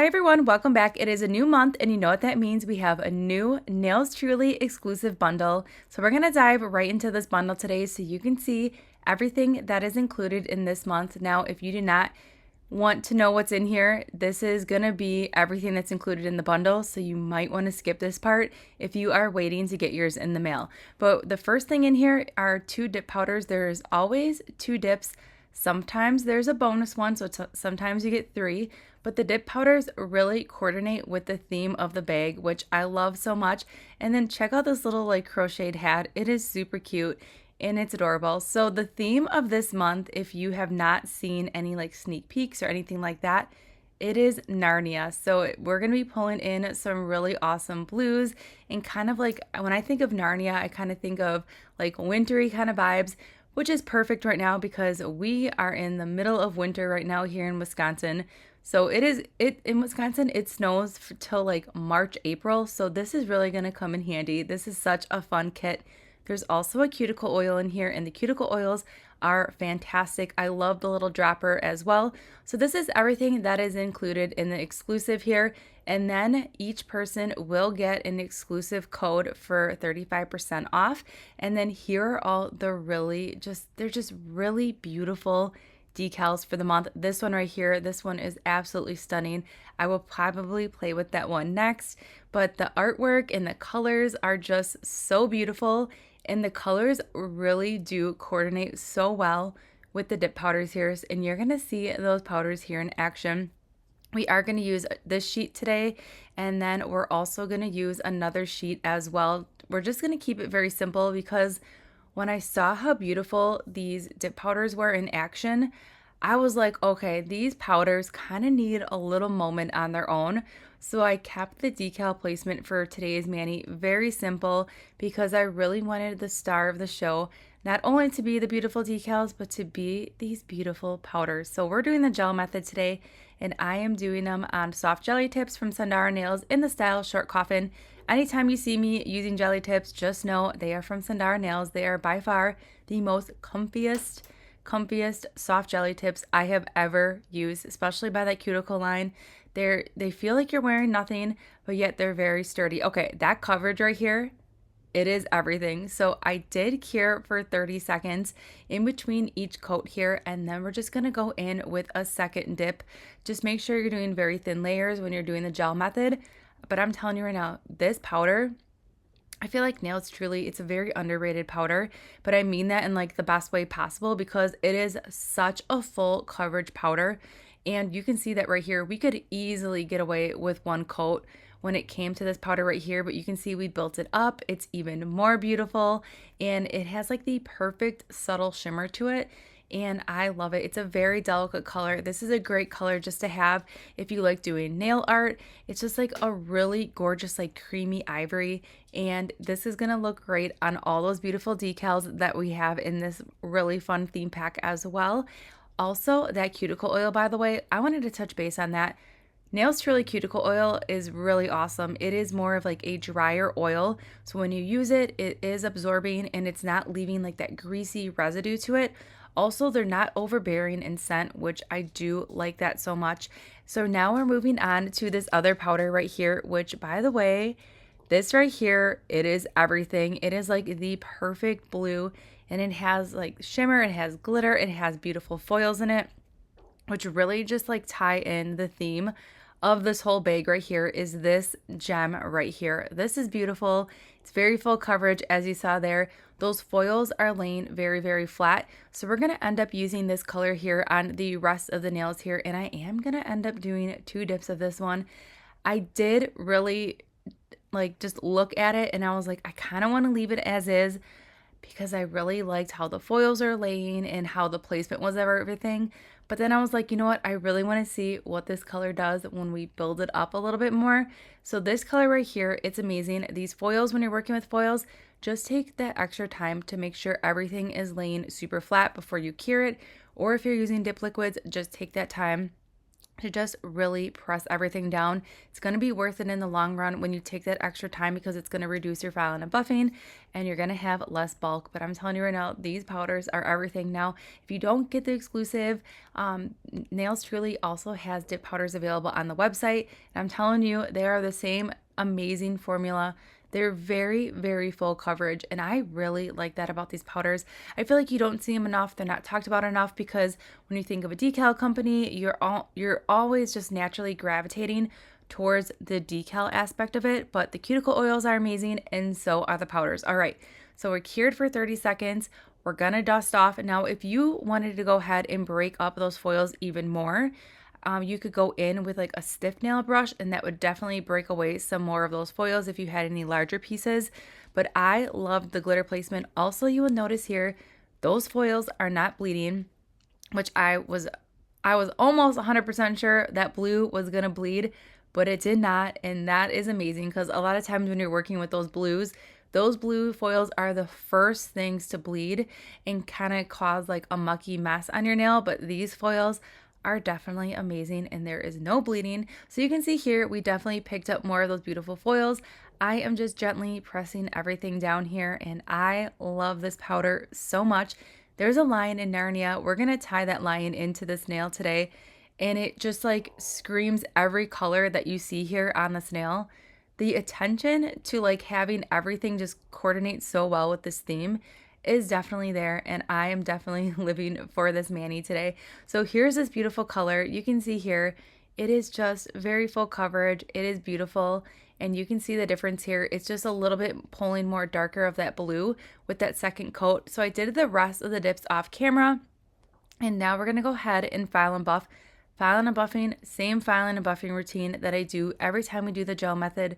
Hi everyone, welcome back. It is a new month and you know what that means. We have a new Nails Truly exclusive bundle. So we're going to dive right into this bundle today so you can see everything that is included in this month. Now, if you do not want to know what's in here, this is going to be everything that's included in the bundle. So you might want to skip this part if you are waiting to get yours in the mail. But the first thing in here are 2 dip powders. There's always 2 dips. Sometimes there's a bonus one, so sometimes you get 3. But the dip powders really coordinate with the theme of the bag, which I love so much. And then check out this little like crocheted hat. It is super cute and it's adorable. So the theme of this month, if you have not seen any like sneak peeks or anything like that, it is Narnia. So we're going to be pulling in some really awesome blues and kind of like when I think of Narnia, I kind of think of like wintry kind of vibes, which is perfect right now because we are in the middle of winter right now here in Wisconsin. So in Wisconsin, it snows till like March, April. So this is really going to come in handy. This is such a fun kit. There's also a cuticle oil in here and the cuticle oils are fantastic. I love the little dropper as well. So this is everything that is included in the exclusive here. And then each person will get an exclusive code for 35% off. And then here are all the they're just really beautiful decals for the month. This one right here, this one is absolutely stunning. I will probably play with that one next, but the artwork and the colors are just so beautiful and the colors really do coordinate so well with the dip powders here, and you're going to see those powders here in action. We are going to use this sheet today, and then we're also going to use another sheet as well. We're just going to keep it very simple because when I saw how beautiful these dip powders were in action, I was like, okay, these powders kind of need a little moment on their own. So I kept the decal placement for today's mani very simple because I really wanted the star of the show not only to be the beautiful decals, but to be these beautiful powders. So we're doing the gel method today, and I am doing them on soft jelly tips from Sundara Nails in the style short coffin. Anytime you see me using jelly tips, just know they are from Sundara Nails. They are by far the most comfiest soft jelly tips I have ever used, especially by that cuticle line. They feel like you're wearing nothing, but yet they're very sturdy. Okay, that coverage right here, it is everything. So I did cure for 30 seconds in between each coat here, and then we're just going to go in with a second dip. Just make sure you're doing very thin layers when you're doing the gel method. But I'm telling you right now, this powder, I feel like Nails Truly, it's a very underrated powder, but I mean that in like the best way possible because it is such a full coverage powder. And you can see that right here, we could easily get away with one coat when it came to this powder right here, but you can see we built it up. It's even more beautiful and it has like the perfect subtle shimmer to it. And I love it. It's a very delicate color. This is a great color just to have if you like doing nail art. It's just like a really gorgeous like creamy ivory, and this is gonna look great on all those beautiful decals that we have in this really fun theme pack as well. Also, that cuticle oil, by the way, I wanted to touch base on that. Nails Truly cuticle oil is really awesome. It is more of like a drier oil. So when you use it, it is absorbing and it's not leaving like that greasy residue to it. Also, they're not overbearing in scent, which I do like that so much. So now we're moving on to this other powder right here, which by the way, this right here, it is everything. It is like the perfect blue and it has like shimmer, it has glitter, it has beautiful foils in it, which really just like tie in the theme of this whole bag right here is this gem right here. This is beautiful. It's very full coverage as you saw there. Those foils are laying very, very flat. So we're going to end up using this color here on the rest of the nails here. And I am going to end up doing 2 dips of this one. I did really like just look at it and I was like, I kind of want to leave it as is because I really liked how the foils are laying and how the placement was of everything. But then I was like, you know what? I really want to see what this color does when we build it up a little bit more. So this color right here, it's amazing. These foils, when you're working with foils, just take that extra time to make sure everything is laying super flat before you cure it. Or if you're using dip liquids, just take that time to just really press everything down. It's going to be worth it in the long run when you take that extra time because it's going to reduce your filing and buffing and you're going to have less bulk. But I'm telling you right now, these powders are everything. Now, if you don't get the exclusive, Nails Truly also has dip powders available on the website. And I'm telling you, they are the same amazing formula. They're very, very full coverage, and I really like that about these powders. I feel like you don't see them enough. They're not talked about enough because when you think of a decal company, you're always just naturally gravitating towards the decal aspect of it, but the cuticle oils are amazing, and so are the powders. All right, so we're cured for 30 seconds. We're gonna dust off. Now, if you wanted to go ahead and break up those foils even more, you could go in with like a stiff nail brush and that would definitely break away some more of those foils if you had any larger pieces. But I love the glitter placement. Also, you will notice here, those foils are not bleeding, which I was almost 100% sure that blue was gonna bleed, but it did not. And that is amazing because a lot of times when you're working with those blue foils are the first things to bleed and kind of cause like a mucky mess on your nail. But these foils are definitely amazing and there is no bleeding. So you can see here, we definitely picked up more of those beautiful foils. I am just gently pressing everything down here and I love this powder so much. There's a lion in Narnia. We're gonna tie that lion into this nail today and it just like screams every color that you see here on this nail. The attention to like having everything just coordinate so well with this theme is definitely there, and I am definitely living for this mani today. So here's this beautiful color. You can see here, it is just very full coverage. It is beautiful, and you can see the difference here. It's just a little bit pulling more darker of that blue with that second coat. So I did the rest of the dips off camera, and now we're gonna go ahead and file and buff. Filing and buffing, same filing and buffing routine that I do every time we do the gel method.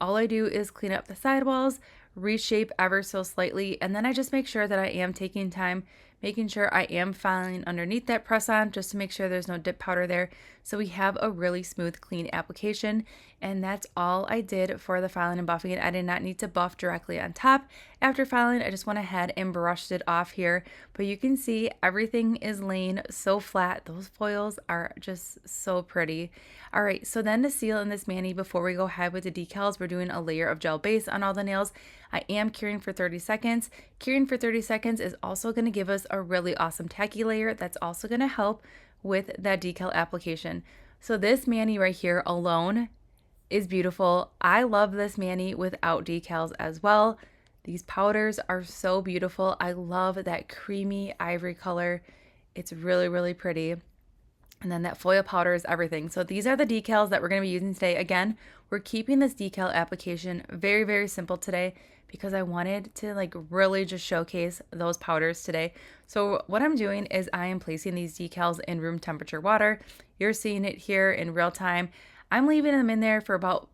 All I do is clean up the sidewalls, reshape ever so slightly, and then I just make sure that I am taking time, making sure I am filing underneath that press on just to make sure there's no dip powder there. So we have a really smooth, clean application, and that's all I did for the filing and buffing. I did not need to buff directly on top. After filing, I just went ahead and brushed it off here, but you can see everything is laying so flat. Those foils are just so pretty. All right, so then to seal in this mani, before we go ahead with the decals, we're doing a layer of gel base on all the nails. I am curing for 30 seconds. Curing for 30 seconds is also going to give us a really awesome tacky layer that's also going to help with that decal application. So this mani right here alone is beautiful. I love this mani without decals as well. These powders are so beautiful. I love that creamy ivory color. It's really, really pretty. And then that foil powder is everything. So these are the decals that we're going to be using today. Again, we're keeping this decal application very, very simple today because I wanted to like really just showcase those powders today. So what I'm doing is I am placing these decals in room temperature water. You're seeing it here in real time. I'm leaving them in there for about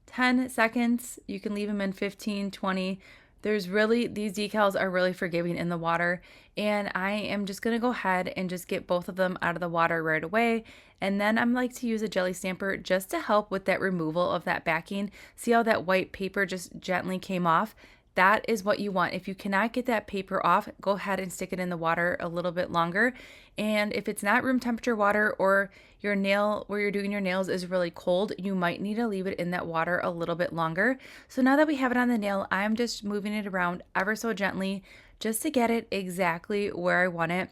10 seconds. You can leave them in 15, 20. These decals are really forgiving in the water, and I am just going to go ahead and just get both of them out of the water right away. And then I'm like to use a jelly stamper just to help with that removal of that backing. See how that white paper just gently came off? That is what you want. If you cannot get that paper off, go ahead and stick it in the water a little bit longer. And if it's not room temperature water or your nail where you're doing your nails is really cold, you might need to leave it in that water a little bit longer. So now that we have it on the nail, I'm just moving it around ever so gently just to get it exactly where I want it.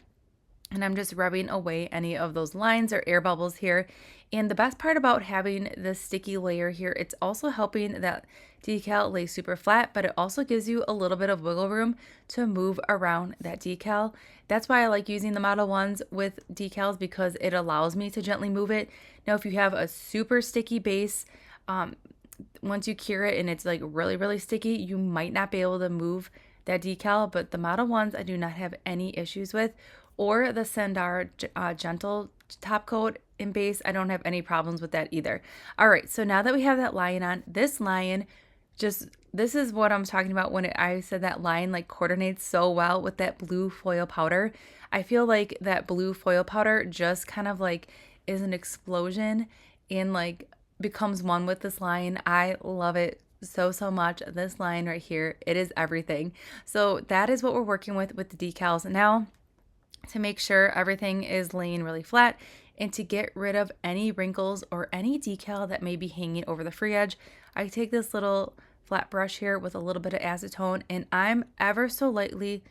And I'm just rubbing away any of those lines or air bubbles here. And the best part about having this sticky layer here, it's also helping that decal lay super flat, but it also gives you a little bit of wiggle room to move around that decal. That's why I like using the Modelones with decals because it allows me to gently move it. Now, if you have a super sticky base, once you cure it and it's like really, really sticky, you might not be able to move that decal, but the Modelones I do not have any issues with, or the Sundara Gentle top coat in base. I don't have any problems with that either. All right, so now that we have that lion on, this is what I'm talking about when I said that lion like coordinates so well with that blue foil powder. I feel like that blue foil powder just kind of like is an explosion and like becomes one with this lion. I love it so much. This line right here, it is everything. So that is what we're working with the decals. Now, to make sure everything is laying really flat And to get rid of any wrinkles or any decal that may be hanging over the free edge, I take this little flat brush here with a little bit of acetone, and I'm ever so lightly,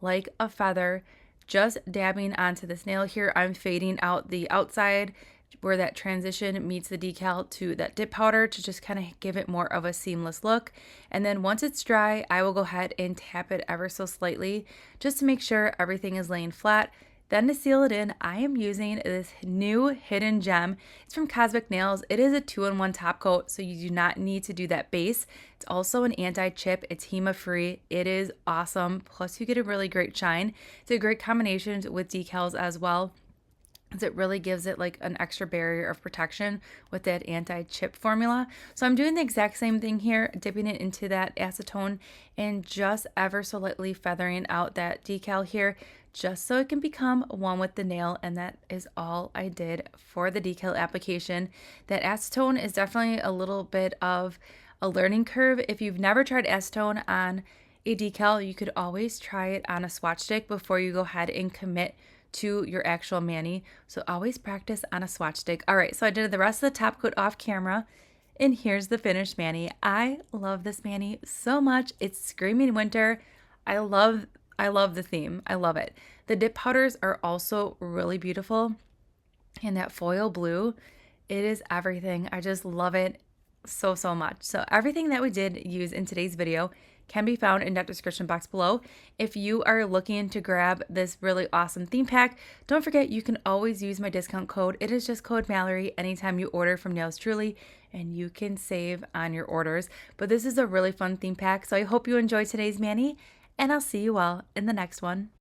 like a feather, just dabbing onto this nail here. I'm fading out the outside where that transition meets the decal to that dip powder to just kind of give it more of a seamless look. And then once it's dry, I will go ahead and tap it ever so slightly just to make sure everything is laying flat. Then to seal it in, I am using this new hidden gem. It's from Kozmik Nails. It is a 2-in-1 top coat, so you do not need to do that base. It's also an anti-chip. It's HEMA free. It is awesome. Plus you get a really great shine. It's a great combination with decals as well, as it really gives it like an extra barrier of protection with that anti-chip formula. So I'm doing the exact same thing here, dipping it into that acetone and just ever so lightly feathering out that decal here, just so it can become one with the nail. And that is all I did for the decal application. That acetone is definitely a little bit of a learning curve. If you've never tried acetone on a decal, you could always try it on a swatch stick before you go ahead and commit to your actual mani. So always practice on a swatch stick. All right, so I did the rest of the top coat off camera, and here's the finished mani. I love this mani so much. It's screaming winter. I love the theme. I love it. The dip powders are also really beautiful. And that foil blue, it is everything. I just love it so much. So everything that we did use in today's video can be found in that description box below. If you are looking to grab this really awesome theme pack, don't forget you can always use my discount code. It is just code Mallory anytime you order from Nails Truly, and you can save on your orders. But this is a really fun theme pack, so I hope you enjoyed today's mani, and I'll see you all in the next one.